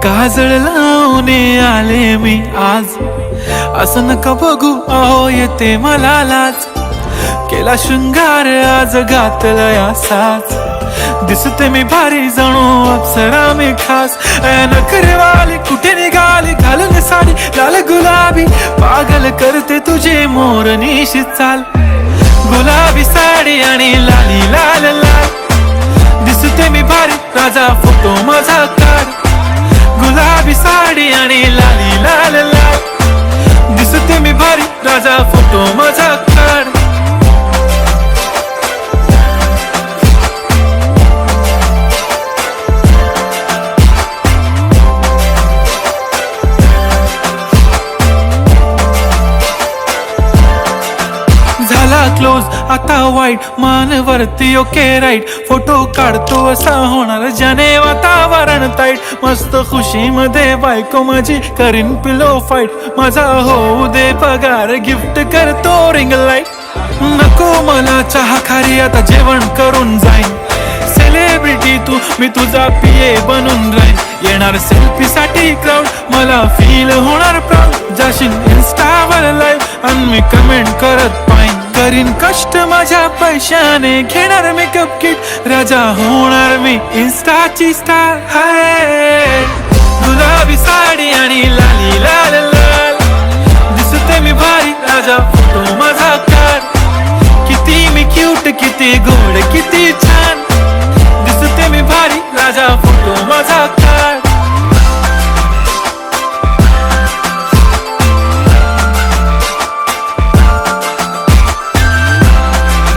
काजळ लावून आले मी आज, असं नका बघू अहो येते मला लाज. केला शृंगार आज घातलाय असाच, दिसते मी भारी जणू अप्सरा मी खास. नखरेवाली कुठे निघाली घालून साडी लाल गुलाबी, पागल करते तुझे मोरनीशी चाल. गुलाबी साडी आणि लाली लाल लाल, दिसते मी भारी राजा फोटो माझा काढ. गुलाबी साडी आणि लाली लाल लाल, दिसते मी भारी राजा फोटो माझा काढ. झाला क्लोज आता वाईट, मान वरती ओके राईट. फोटो काढतो असा होणार ज्याने वातावरण ताईट. मस्त खुशी मध्ये बायको माझी करीन पिलो फाईट. माझा होऊ दे पगार गिफ्ट करतो रिंग लाईट. नको मला चहा खारी आता जेवण करून जाईन. सेलिब्रिटी तू मी तुझा पिये बनून राहीन. येणार सेल्फी साठी क्राऊड मला फील होणार प्राऊड. जाशील इन्स्टावर लाईव्ह आणि मी कमेंट करत पाईन. करीन कष्ट माझ्या पैशाने घेणार मेकअप किट. राजा होणार मी इन्स्टाची स्टार. हाय गुलाबी साडी आणि लाली लाल लाल, दिसते मी भारी राजा फोटो माझा काढ. किती मी क्यूट किती गोड किती